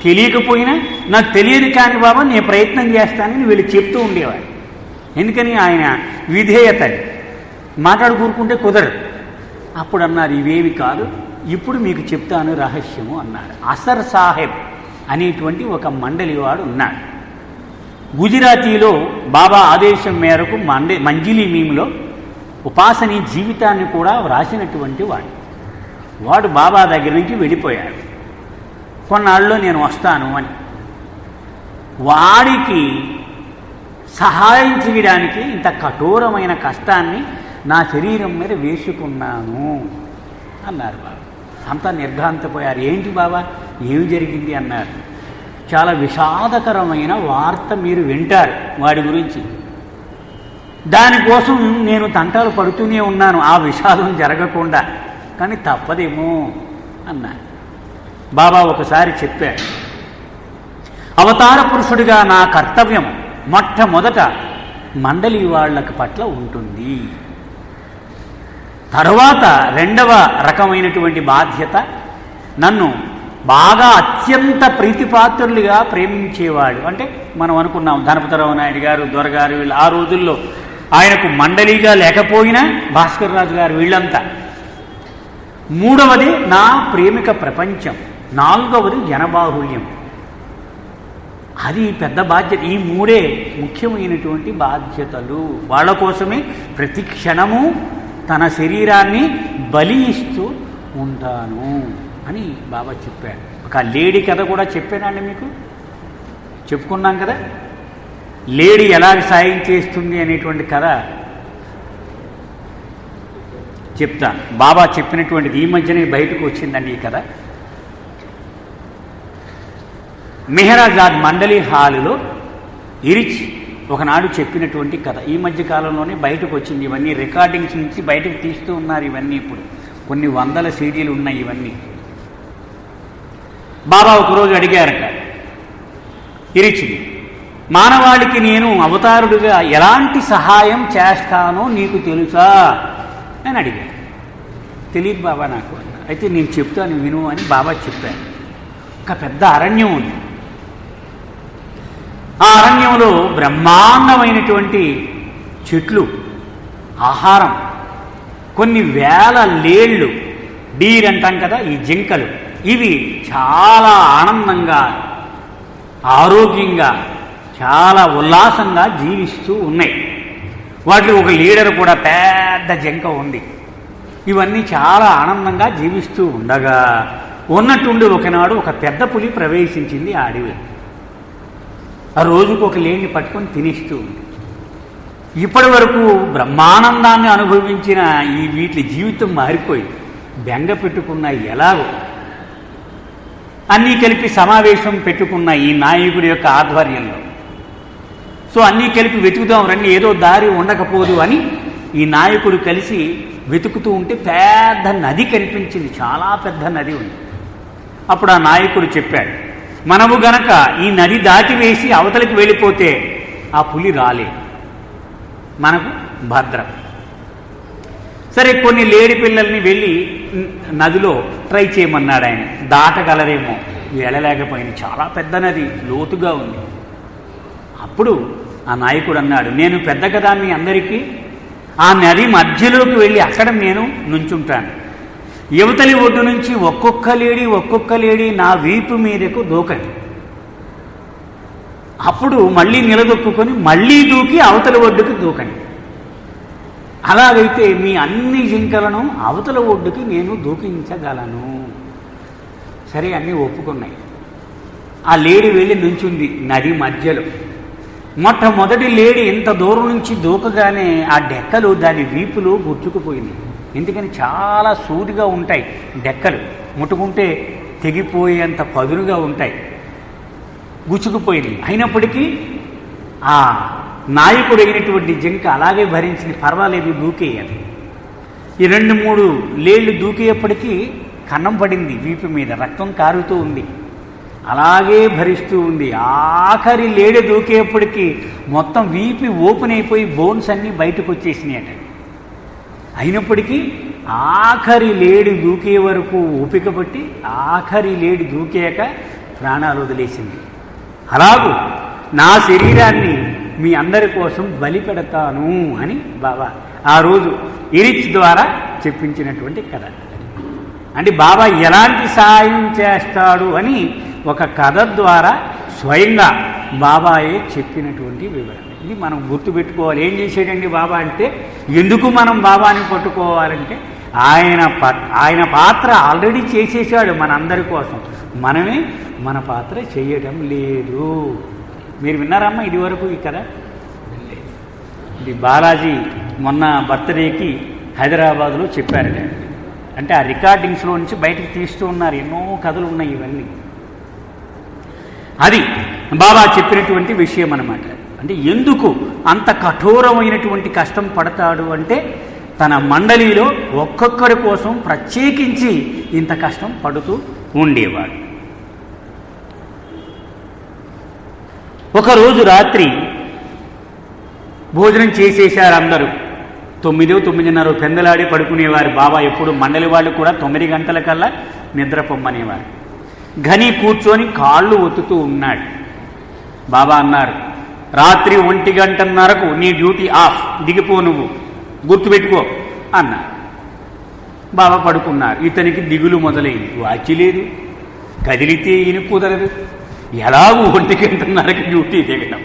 తెలియకపోయినా నాకు తెలియదు కానీ బాబా నేను ప్రయత్నం చేస్తానని వీళ్ళు చెప్తూ ఉండేవారు. ఎందుకని ఆయన విధేయత మాట్లాడుకూరుకుంటే కుదరదు. అప్పుడు అన్నారు, ఇవేవి కాదు, ఇప్పుడు మీకు చెప్తాను రహస్యము అన్నారు. అసర్ సాహెబ్ అనేటువంటి ఒక మండలి వాడు ఉన్నాడు. గుజరాతీలో బాబా ఆదేశం మేరకు మంజిలీ మీములో ఉపాసనీ జీవితాన్ని కూడా వ్రాసినటువంటి వాడు బాబా దగ్గర నుంచి వెళ్ళిపోయాడు. కొన్నాళ్ళలో నేను వస్తాను అని. వాడికి సహాయం చేయడానికి ఇంత కఠోరమైన కష్టాన్ని నా శరీరం మీద వేసుకున్నాను అన్నారు బాబా. అంతా నిర్ఘాంతపోయారు. ఏంటి బాబా, ఏమి జరిగింది అన్నారు. చాలా విషాదకరమైన వార్త మీరు వింటారు వాడి గురించి, దానికోసం నేను తంటాలు పడుతూనే ఉన్నాను ఆ విషాదం జరగకుండా, కానీ తప్పదేమో అన్నారు. బాబా ఒకసారి చెప్పాడు, అవతార పురుషుడిగా నా కర్తవ్యం మొట్టమొదట మండలి వాళ్ళకి పట్ల ఉంటుంది. తరువాత రెండవ రకమైనటువంటి బాధ్యత నన్ను బాగా అత్యంత ప్రీతిపాత్రులుగా ప్రేమించేవాడు. అంటే మనం అనుకున్నాం ధనపతిరావు నాయుడు గారు, దొరగారు, వీళ్ళు ఆ రోజుల్లో ఆయనకు మండలిగా లేకపోయినా భాస్కర్ రాజు గారు వీళ్ళంతా. మూడవది నా ప్రేమిక ప్రపంచం. నాలుగవది జనబాహుళ్యం. అది పెద్ద బాధ్యత. ఈ మూడే ముఖ్యమైనటువంటి బాధ్యతలు. వాళ్ళ కోసమే ప్రతి క్షణము తన శరీరాన్ని బలి ఇస్తూ ఉంటాను అని బాబా చెప్పాడు. ఒక లేడీ కథ కూడా చెప్పానండి మీకు, చెప్పుకున్నాం కదా, లేడీ ఎలా సాయం చేస్తుంది అనేటువంటి కథ చెప్తాను. బాబా చెప్పినటువంటిది ఈ మధ్యనే బయటకు వచ్చిందండి ఈ కథ. మెహరాజాద్ మండలి హాలులో ఇరిచ్ ఒకనాడు చెప్పినటువంటి కథ. ఈ మధ్య కాలంలోనే బయటకు వచ్చింది. ఇవన్నీ రికార్డింగ్స్ నుంచి బయటకు తీస్తూ ఉన్నారు. ఇవన్నీ ఇప్పుడు కొన్ని వందల సీడీలు ఉన్నాయి ఇవన్నీ. బాబా ఒకరోజు అడిగారట ఇరిచిని, మానవాళికి నేను అవతారుడుగా ఎలాంటి సహాయం చేస్తానో నీకు తెలుసా అని అడిగాను. తెలియదు బాబా నాకు. అయితే నేను చెప్తాను విను అని బాబా చెప్పాను. ఒక పెద్ద అరణ్యం ఉంది. ఆ అరణ్యంలో బ్రహ్మాండమైనటువంటి చెట్లు, ఆహారం, కొన్ని వేల లేళ్ళు, డీర్ అంటాం కదా, ఈ జింకలు, ఇవి చాలా ఆనందంగా, ఆరోగ్యంగా, చాలా ఉల్లాసంగా జీవిస్తూ ఉన్నాయి. వాటిలో ఒక లీడర్ కూడా, పెద్ద జింక ఉంది. ఇవన్నీ చాలా ఆనందంగా జీవిస్తూ ఉండగా ఉన్నట్టుండి ఒకనాడు ఒక పెద్ద పులి ప్రవేశించింది ఆ అడవిలో. ఆ రోజుకు ఒక లేడిని పట్టుకొని తినేస్తూ ఉంది. ఇప్పటి వరకు బ్రహ్మానందాన్ని అనుభవించిన ఈ వీటి జీవితం మారిపోయి బెంగ పెట్టుకున్న, ఎలాగో అన్నీ కలిపి సమావేశం పెట్టుకున్న ఈ నాయకుడి యొక్క ఆధ్వర్యంలో. సో అన్నీ కలిపి వెతుకుదాం రండి, ఏదో దారి ఉండకపోదు అని ఈ నాయకుడు కలిసి వెతుకుతూ ఉంటే పెద్ద నది కనిపించింది. చాలా పెద్ద నది ఉంది. అప్పుడు ఆ నాయకుడు చెప్పాడు, మనము గనక ఈ నది దాటివేసి అవతలికి వెళ్ళిపోతే ఆ పులి రాలే, మనకు భద్రం. సరే, కొన్ని లేడి పిల్లల్ని వెళ్ళి నదిలో ట్రై చేయమన్నాడు ఆయన. దాటగలరేమో, వెళ్ళలేకపోయింది. చాలా పెద్ద నది, లోతుగా ఉంది. అప్పుడు ఆ నాయకుడు అన్నాడు, నేను పెద్ద కదా మీ అందరికీ, ఆ నది మధ్యలోకి వెళ్ళి అక్కడ నేను నుంచుంటాను. యువతలి ఒడ్డు నుంచి ఒక్కొక్క లేడి నా వీపు మీదకు దూకండి. అప్పుడు మళ్ళీ నిలదొక్కుని మళ్ళీ దూకి అవతల ఒడ్డుకి దూకండి. అలాగైతే మీ అన్ని జింకలను అవతల ఒడ్డుకి నేను దూకించగలను. సరే, అన్నీ ఒప్పుకున్నాయి. ఆ లేడి వెళ్ళి నుంచుంది నది మధ్యలో. మొట్టమొదటి లేడి ఇంత దూరం నుంచి దూకగానే ఆ డెక్కలు దాని వీపులో గుర్చుకుపోయింది. ఎందుకని చాలా సూదిగా ఉంటాయి డెక్కలు, ముట్టుకుంటే తెగిపోయేంత పదునుగా ఉంటాయి. గుచ్చుకుపోయింది. అయినప్పటికీ ఆ నాయకుడు అయినటువంటి జింక అలాగే భరించింది. పర్వాలేదు, దూకేయాలి. ఈ 2-3 లేళ్ళు దూకేపటికి కన్నం పడింది వీపు మీద, రక్తం కారుతూ ఉంది. అలాగే భరిస్తూ ఉంది. ఆఖరి లేడి దూకేపటికి మొత్తం వీపి ఓపెన్ అయిపోయి బోన్స్ అన్నీ బయటకు వచ్చేసినాయట. అయినప్పటికీ ఆఖరి లేడి దూకే వరకు ఓపిక పట్టి ఆఖరి లేడి దూకాక ప్రాణాలు వదిలేసింది. అలాగూ నా శరీరాన్ని మీ అందరి కోసం బలి పెడతాను అని బాబా ఆ రోజు ఇరిచ్ ద్వారా చెప్పించినటువంటి కథ. అంటే బాబా ఎలాంటి సహాయం చేస్తాడు అని ఒక కథ ద్వారా స్వయంగా బాబాయే చెప్పినటువంటి వివరణ. ఇది మనం గుర్తుపెట్టుకోవాలి. ఏం చేసేటండి బాబా అంటే, ఎందుకు మనం బాబాని పట్టుకోవాలంటే ఆయన పాత్ర ఆల్రెడీ చేసేసాడు మనందరి కోసం. మనమే మన పాత్ర చేయడం లేదు. మీరు విన్నారమ్మా ఇది వరకు ఈ కథ? ఇది బాలాజీ మొన్న బర్త్డేకి హైదరాబాద్లో చెప్పారు. అంటే ఆ రికార్డింగ్స్లో నుంచి బయటకు తీస్తూ ఉన్నారు. ఎన్నో కథలు ఉన్నాయి ఇవన్నీ. అది బాబా చెప్పినటువంటి విషయం అన్నమాట. అంటే ఎందుకు అంత కఠోరమైనటువంటి కష్టం పడతాడు అంటే, తన మండలిలో ఒక్కొక్కరి కోసం ప్రత్యేకించి ఇంత కష్టం పడుతూ ఉండేవాడు. ఒకరోజు రాత్రి భోజనం చేసేశారు అందరూ. 9-9:30 పెందలాడి పడుకునేవారు. బాబా ఎప్పుడు మండలి వాళ్ళు కూడా 9 గంటలకల్లా నిద్ర పొమ్మనేవారు. ఘని కూర్చొని కాళ్ళు ఒత్తుతూ ఉన్నాడు. బాబా అన్నారు, రాత్రి 1:30కు నీ డ్యూటీ ఆఫ్, దిగిపో, నువ్వు గుర్తుపెట్టుకో అన్నారు. బాబా పడుకున్నారు. ఇతనికి దిగులు మొదలైంది. వాచి లేదు, కదిలితే ఈయన కుదరదు. ఎలాగూ 1:30కి డ్యూటీ దిగడం,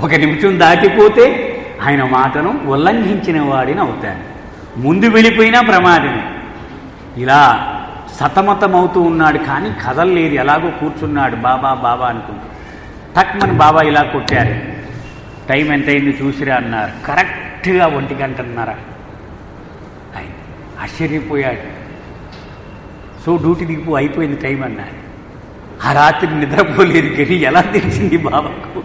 1 నిమిషం దాటిపోతే ఆయన మాటను ఉల్లంఘించిన వాడిని అవుతాను, ముందు వెళ్ళిపోయినా ప్రమాదమే. ఇలా సతమతమవుతూ ఉన్నాడు. కానీ కదలలేదు, ఎలాగో కూర్చున్నాడు. బాబా బాబా అనుకుంటూ టక్మని బాబా ఇలా కొట్టారు. టైం ఎంతైంది చూసిరా అన్నారు. కరెక్ట్గా 1:30. ఆయన ఆశ్చర్యపోయాడు. సో డ్యూటీ దిగిపో, అయిపోయింది టైం అన్నారు. ఆ రాత్రి నిద్రపోలేదు. గని ఎలా తెలిసింది బాబాకు?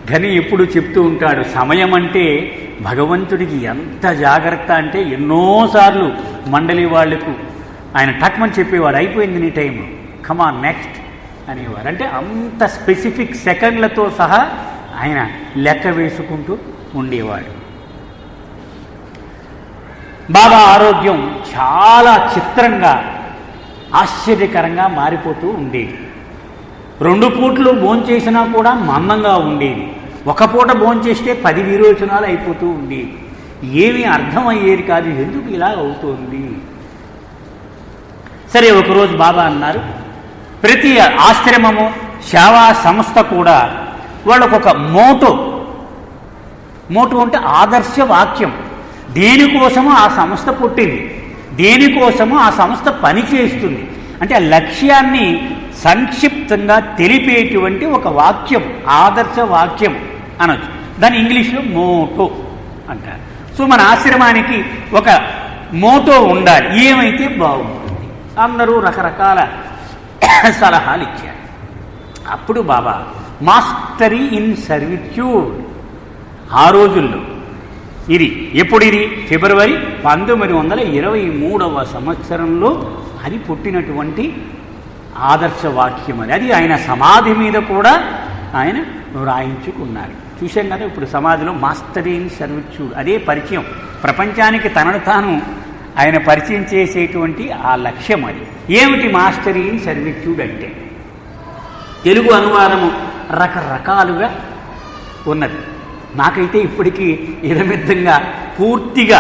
గని ఎప్పుడు చెప్తూ ఉంటాడు, సమయం అంటే భగవంతుడికి ఎంత జాగ్రత్త అంటే, ఎన్నోసార్లు మండలి వాళ్లకు ఆయన టక్మని చెప్పేవాడు, అయిపోయింది నీ టైం, కమాన్ నెక్స్ట్ అనేవారు. అంటే అంత స్పెసిఫిక్ సెకండ్లతో సహా ఆయన లెక్క వేసుకుంటూ ఉండేవాడు. బాబా ఆరోగ్యం చాలా చిత్రంగా ఆశ్చర్యకరంగా మారిపోతూ ఉండేది. 2 పూట్లు భోంచేసినా కూడా మందంగా ఉండేది. ఒక పూట భోంచేస్తే 10 విరోచనాలు అయిపోతూ ఉండేది. ఏమీ అర్థమయ్యేది కాదు, ఎందుకు ఇలా అవుతోంది. సరే, ఒకరోజు బాబా అన్నారు, ప్రతి ఆశ్రమము సేవా సంస్థ కూడా వాళ్ళకొక మోటో అంటే ఆదర్శ వాక్యం. దేనికోసమో ఆ సంస్థ పుట్టింది, దేనికోసమో ఆ సంస్థ పనిచేస్తుంది అంటే ఆ లక్ష్యాన్ని సంక్షిప్తంగా తెలిపేటువంటి ఒక వాక్యం, ఆదర్శ వాక్యం అనొచ్చు. దాన్ని ఇంగ్లీష్లో మోటో అంటారు. సో మన ఆశ్రమానికి ఒక మోటో ఉండాలి, ఏమైతే బాగుంటుంది. అందరూ రకరకాల సలహాలు ఇచ్చారు. అప్పుడు బాబా మాస్టరీ ఇన్ సర్విట్యూడ్, ఆ రోజుల్లో ఇది ఎప్పుడు, ఇది ఫిబ్రవరి 1923వ సంవత్సరంలో అది పుట్టినటువంటి ఆదర్శ వాక్యం. అది ఆయన సమాధి మీద కూడా ఆయన వ్రాయించుకున్నారు. చూశాం కదా, ఇప్పుడు సమాధిలో మాస్టరీ ఇన్ సర్విట్యూడ్, అదే పరిచయం, ప్రపంచానికి తనను తాను ఆయన పరిచయం చేసేటువంటి ఆ లక్ష్యం. అది ఏమిటి మాస్టరీ ఇన్ సర్విట్యూడ్ అంటే? తెలుగు అనువాదము రకరకాలుగా ఉన్నది. నాకైతే ఇప్పటికీ ఇదమిద్దంగా పూర్తిగా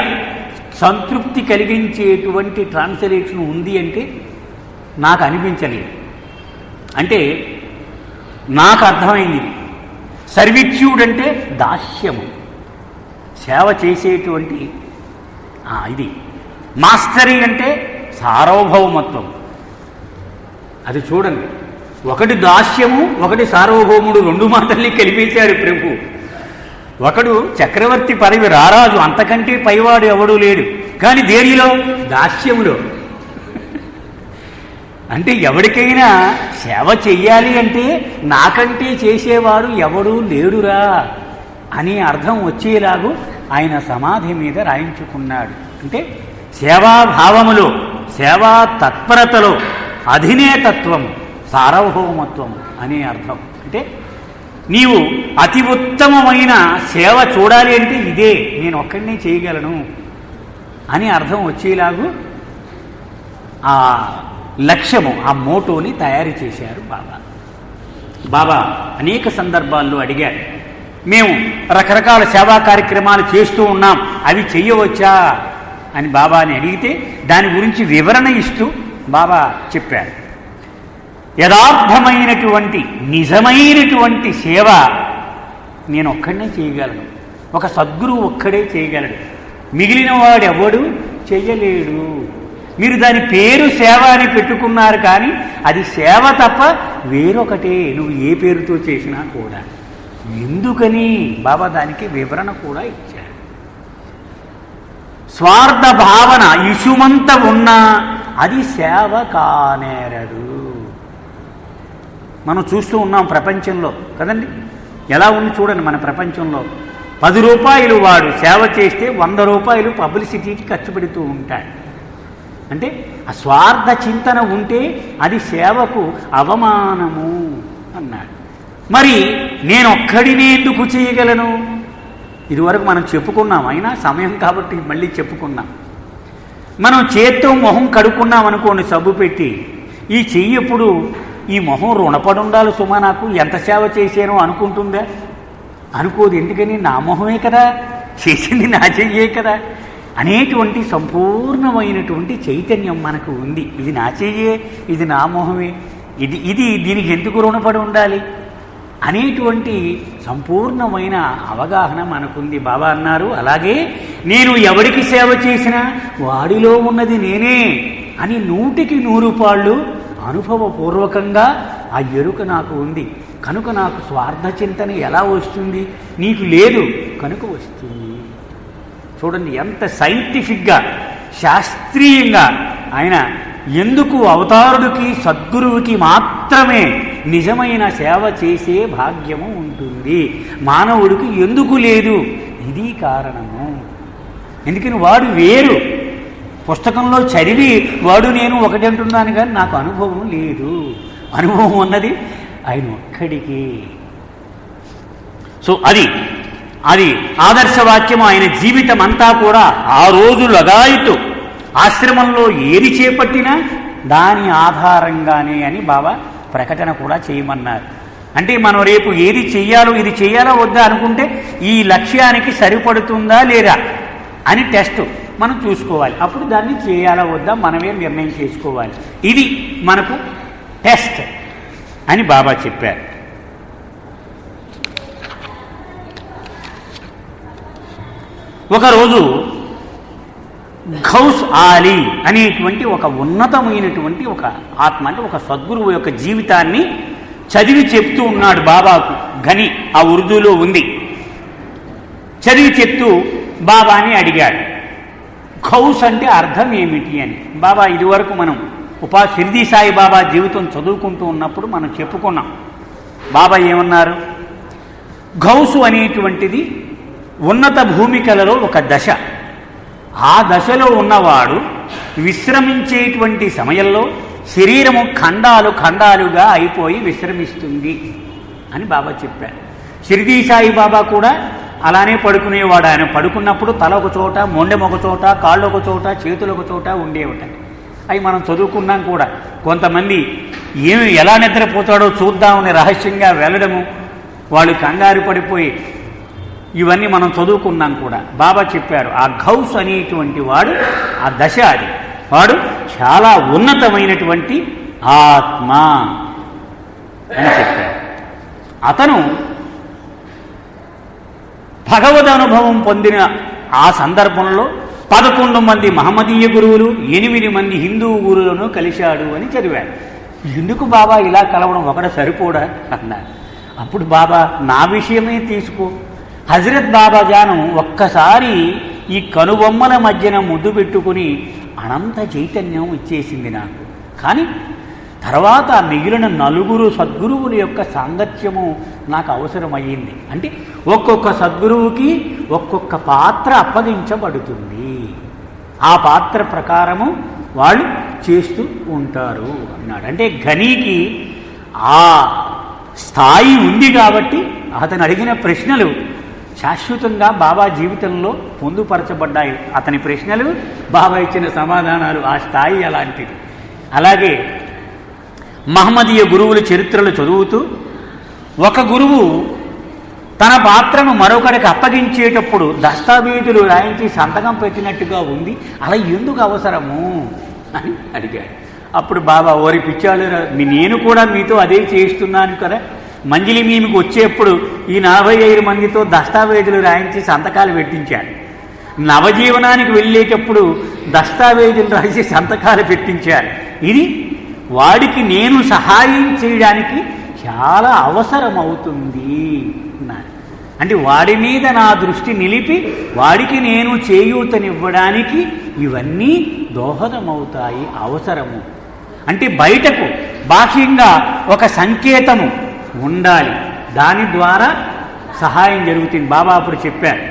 సంతృప్తి కలిగించేటువంటి ట్రాన్స్లేషన్ ఉంది అంటే నాకు అనిపించలేదు. అంటే నాకు అర్థమైంది, సర్విట్యూడ్ అంటే దాస్యము, సేవ చేసేటువంటి ఇది. మాస్టరీ అంటే సార్వభౌమత్వం. అది చూడండి, ఒకటి దాస్యము, ఒకటి సార్వభౌముడు, 2 మాటల్ని కలిపేశాడు ప్రభు. ఒకడు చక్రవర్తి పదవి రారాజు, అంతకంటే పైవాడు ఎవడూ లేడు. కానీ దేనిలో? దాస్యములో. అంటే ఎవరికైనా సేవ చెయ్యాలి అంటే నాకంటే చేసేవాడు ఎవడూ లేడురా అని అర్థం వచ్చేలాగూ ఆయన సమాధి మీద రాయించుకున్నాడు. అంటే సేవాభావములో, సేవా తత్పరతలో అధినేతత్వం, సార్వభౌమత్వం అనే అర్థం. అంటే నీవు అతి ఉత్తమమైన సేవ చూడాలి అంటే ఇదే, నేను ఒక్కడినే చేయగలను అని అర్థం వచ్చేలాగూ ఆ లక్ష్యము, ఆ మోటోని తయారు చేశారు బాబా. బాబా అనేక సందర్భాల్లో అడిగారు, మేము రకరకాల సేవా కార్యక్రమాలు చేస్తూ ఉన్నాం, అవి చెయ్యవచ్చా అని బాబాని అడిగితే దాని గురించి వివరణ ఇస్తూ బాబా చెప్పారు. యథార్థమైనటువంటి నిజమైనటువంటి సేవ నేను ఒక్కడనే చేయగలను, ఒక సద్గురువు ఒక్కడే చేయగలడు, మిగిలిన వాడు ఎవడు చెయ్యలేడు. మీరు దాని పేరు సేవ అని పెట్టుకున్నారు, కానీ అది సేవ తప్ప వేరొకటే, నువ్వు ఏ పేరుతో చేసినా కూడా. ఎందుకని బాబా దానికి వివరణ కూడా ఇచ్చాడు. స్వార్థ భావన ఇసుమంత ఉన్నా అది సేవ కానేరదు. మనం చూస్తూ ఉన్నాం ప్రపంచంలో కదండి, ఎలా ఉంది చూడండి. మన ప్రపంచంలో 10 రూపాయలు వాడు సేవ చేస్తే 100 రూపాయలు పబ్లిసిటీకి ఖర్చు పెడుతూ ఉంటాడు. అంటే ఆ స్వార్థ చింతన ఉంటే అది సేవకు అవమానము అన్నాడు. మరి నేను ఒక్కడినే ఎందుకు చేయగలను? ఇదివరకు మనం చెప్పుకున్నాం, అయినా సమయం కాబట్టి మళ్ళీ చెప్పుకున్నాం. మనం చేత్తో మొహం కడుక్కున్నాం అనుకోండి సబ్బు పెట్టి, ఈ చెయ్యి ఎప్పుడు ఈ మొహం రుణపడి ఉండాలి సుమా, నాకు ఎంత సేవ చేశానో అనుకుంటుందా? అనుకోదు. ఎందుకని? నా మొహమే కదా, చేసింది నా చెయ్యే కదా అనేటువంటి సంపూర్ణమైనటువంటి చైతన్యం మనకు ఉంది. ఇది నా చెయ్యే, ఇది నా మొహమే, ఇది దీనికి ఎందుకు రుణపడి ఉండాలి అనేటువంటి సంపూర్ణమైన అవగాహన మనకుంది. బాబా అన్నారు, అలాగే నేను ఎవరికి సేవ చేసినా వాడిలో ఉన్నది నేనే అని 100కి 100 పాళ్ళు అనుభవపూర్వకంగా ఆ ఎరుక నాకు ఉంది. కనుక నాకు స్వార్థ చింతన ఎలా వస్తుంది? నీకు లేదు కనుక వస్తుంది. చూడండి ఎంత సైంటిఫిక్గా, శాస్త్రీయంగా ఆయన ఎందుకు అవతారుడికి, సద్గురువుకి మాత్రమే నిజమైన సేవ చేసే భాగ్యము ఉంటుంది, మానవుడికి ఎందుకు లేదు? ఇది కారణము. ఎందుకని వాడు వేరు. పుస్తకంలో చదివి వాడు నేను ఒకటి అంటున్నాను, కానీ నాకు అనుభవం లేదు. అనుభవం ఉన్నది ఆయన ఒక్కడికి. సో అది ఆదర్శవాక్యం. ఆయన జీవితం అంతా కూడా ఆ రోజు లగాయితూ ఆశ్రమంలో ఏది చేపట్టినా దాని ఆధారంగానే అని బాబా ప్రకటన కూడా చేయమన్నారు. అంటే మనం రేపు ఏది చెయ్యాలో ఇది చెయ్యాలో వద్దా అనుకుంటే ఈ లక్ష్యానికి సరిపడుతుందా లేదా అని టెస్ట్ మనం చూసుకోవాలి. అప్పుడు దాన్ని చేయాలా వద్దా మనమే నిర్ణయం చేసుకోవాలి. ఇది మనకు టెస్ట్ అని బాబా చెప్పారు. ఒకరోజు ఘౌస్ ఆలీ అనేటువంటి ఒక ఉన్నతమైనటువంటి ఒక ఆత్మ, అంటే ఒక సద్గురువు యొక్క జీవితాన్ని చదివి చెప్తూ ఉన్నాడు బాబాకు. గని ఆ ఉర్దూలో ఉంది. చదివి చెప్తూ బాబాని అడిగాడు, ఘౌస్ అంటే అర్థం ఏమిటి అని. బాబా ఇదివరకు మనం షిర్డీ సాయి బాబా జీవితం చదువుకుంటూ ఉన్నప్పుడు మనం చెప్పుకున్నాం. బాబా ఏమన్నారు, ఘౌసు అనేటువంటిది ఉన్నత భూమికలలో ఒక దశ. ఆ దశలో ఉన్నవాడు విశ్రమించేటువంటి సమయంలో శరీరము ఖండాలు ఖండాలుగా అయిపోయి విశ్రమిస్తుంది అని బాబా చెప్పారు. షిర్డీ సాయి బాబా కూడా అలానే పడుకునేవాడు. ఆయన పడుకున్నప్పుడు తల ఒక చోట, మొండెం ఒక చోట, కాళ్ళు ఒక చోట, చేతులు ఒక చోట ఉండేవట. అవి మనం చదువుకున్నాం కూడా. కొంతమంది ఎలా నిద్రపోతాడో చూద్దామని రహస్యంగా వెళ్ళడము, వాళ్ళు కంగారు పడిపోయి, ఇవన్నీ మనం చదువుకున్నాం కూడా. బాబా చెప్పారు, ఆ ఘౌస్ అనేటువంటి వాడు ఆ దశ, అది వాడు చాలా ఉన్నతమైనటువంటి ఆత్మ అని చెప్పారు. అతను భగవద్ అనుభవం పొందిన ఆ సందర్భంలో 11 మంది మహమ్మదీయ గురువులు, 8 మంది హిందూ గురువులను కలిశాడు అని చదివాడు. ఎందుకు బాబా ఇలా కలవడం, ఒకడ సరిపోడా అన్నారు. అప్పుడు బాబా, నా విషయమే తీసుకో. హజరత్ బాబాజాను ఒక్కసారి ఈ కనుబొమ్మల మధ్యన ముద్దు పెట్టుకుని అనంత చైతన్యం ఇచ్చేసింది నాకు. కానీ తర్వాత మిగిలిన 4 సద్గురువుల యొక్క సాంగత్యము నాకు అవసరమయ్యింది. అంటే ఒక్కొక్క సద్గురువుకి ఒక్కొక్క పాత్ర అప్పగించబడుతుంది. ఆ పాత్ర ప్రకారము వాళ్ళు చేస్తూ ఉంటారు అన్నాడు. అంటే ఘనీకి ఆ స్థాయి ఉంది కాబట్టి అతను అడిగిన ప్రశ్నలు శాశ్వతంగా బాబా జీవితంలో పొందుపరచబడ్డాయి. అతని ప్రశ్నలు, బాబా ఇచ్చిన సమాధానాలు, ఆ స్థాయి అలాంటిది. అలాగే మహమ్మదీయ గురువుల చరిత్రలు చదువుతూ ఒక గురువు తన పాత్రను మరొకరికి అప్పగించేటప్పుడు దస్తావేజులు రాయించి సంతకం పెట్టినట్టుగా ఉంది, అలా ఎందుకు అవసరము అని అడిగాడు. అప్పుడు బాబా, ఓరి పిచ్చాలు, నేను కూడా మీతో అదే చేస్తున్నాను కదా. మంజిలి మీమికి వచ్చేప్పుడు ఈ 45 మందితో దస్తావేజులు రాయించి సంతకాలు పెట్టించాడు. నవజీవనానికి వెళ్ళేటప్పుడు దస్తావేజులు రాసి సంతకాలు పెట్టించారు. ఇది వాడికి నేను సహాయం చేయడానికి చాలా అవసరం అవుతుంది అన్నారు. అంటే వాడి మీద నా దృష్టి నిలిపి వాడికి నేను చేయూతనివ్వడానికి ఇవన్నీ దోహదమవుతాయి, అవసరము. అంటే బయటకు బాహ్యంగా ఒక సంకేతము ఉండాలి, దాని ద్వారా సహాయం జరుగుతుంది. బాబా అప్పుడు చెప్పారు,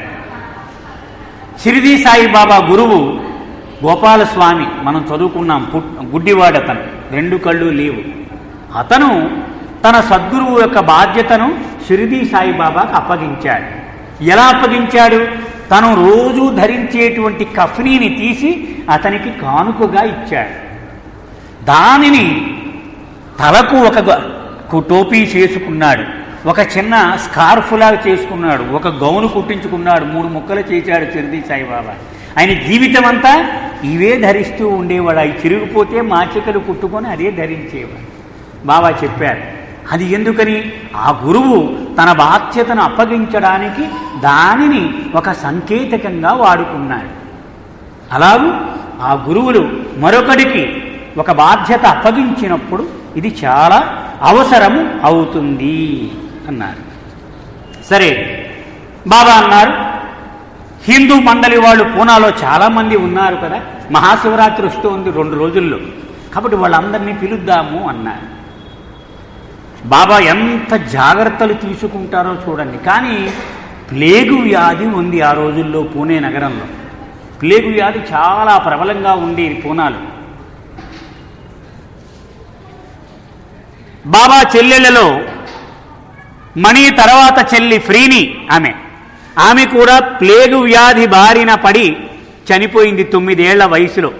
షిరిడీ సాయి బాబా గురువు గోపాలస్వామి, మనం చదువుకున్నాం, గుడ్డివాడు అతను, 2 కళ్ళు లేవు. అతను తన సద్గురువు యొక్క బాధ్యతను షిరిడీ సాయి బాబాకు అప్పగించాడు. ఎలా అప్పగించాడు? తను రోజు ధరించేటువంటి కఫ్నీని తీసి అతనికి కానుకగా ఇచ్చాడు. దానిని తలకు ఒక టోపీ చేసుకున్నాడు, ఒక చిన్న స్కార్ఫ్లాగా చేసుకున్నాడు, ఒక గౌను కుట్టించుకున్నాడు, 3 ముక్కలు చేశాడు షిరిడీ సాయిబాబా. ఆయన జీవితం అంతా ఇవే ధరిస్తూ ఉండేవాడు. అవి చిరిగిపోతే మాచికలు కుట్టుకొని అదే ధరించేవాడు. బాబా చెప్పారు, అది ఎందుకని? ఆ గురువు తన బాధ్యతను అప్పగించడానికి దానిని ఒక సంకేతకంగా వాడుకున్నాడు. అలాగూ ఆ గురువులు మరొకడికి ఒక బాధ్యత అప్పగించినప్పుడు ఇది చాలా అవసరము అవుతుంది అన్నారు. సరే, బాబా అన్నారు, హిందూ మండలి వాళ్ళు పూనాలో చాలామంది ఉన్నారు కదా, మహాశివరాత్రి వస్తుంది 2 రోజుల్లో, కాబట్టి వాళ్ళందరినీ పిలుద్దాము అన్నారు. బాబా ఎంత జాగ్రత్తలు తీసుకుంటారో చూడండి. కానీ ప్లేగు వ్యాధి ఉంది ఆ రోజుల్లో పూణే నగరంలో. ప్లేగు వ్యాధి చాలా ప్రబలంగా ఉండేది పూనాలో. బాబా చెల్లెళ్ళలో మణి తర్వాత చెల్లి ఫ్రీని, ఆమె కూడా ప్లేగు వ్యాధి బారిన పడి చనిపోయింది 9 ఏళ్ల వయసులో.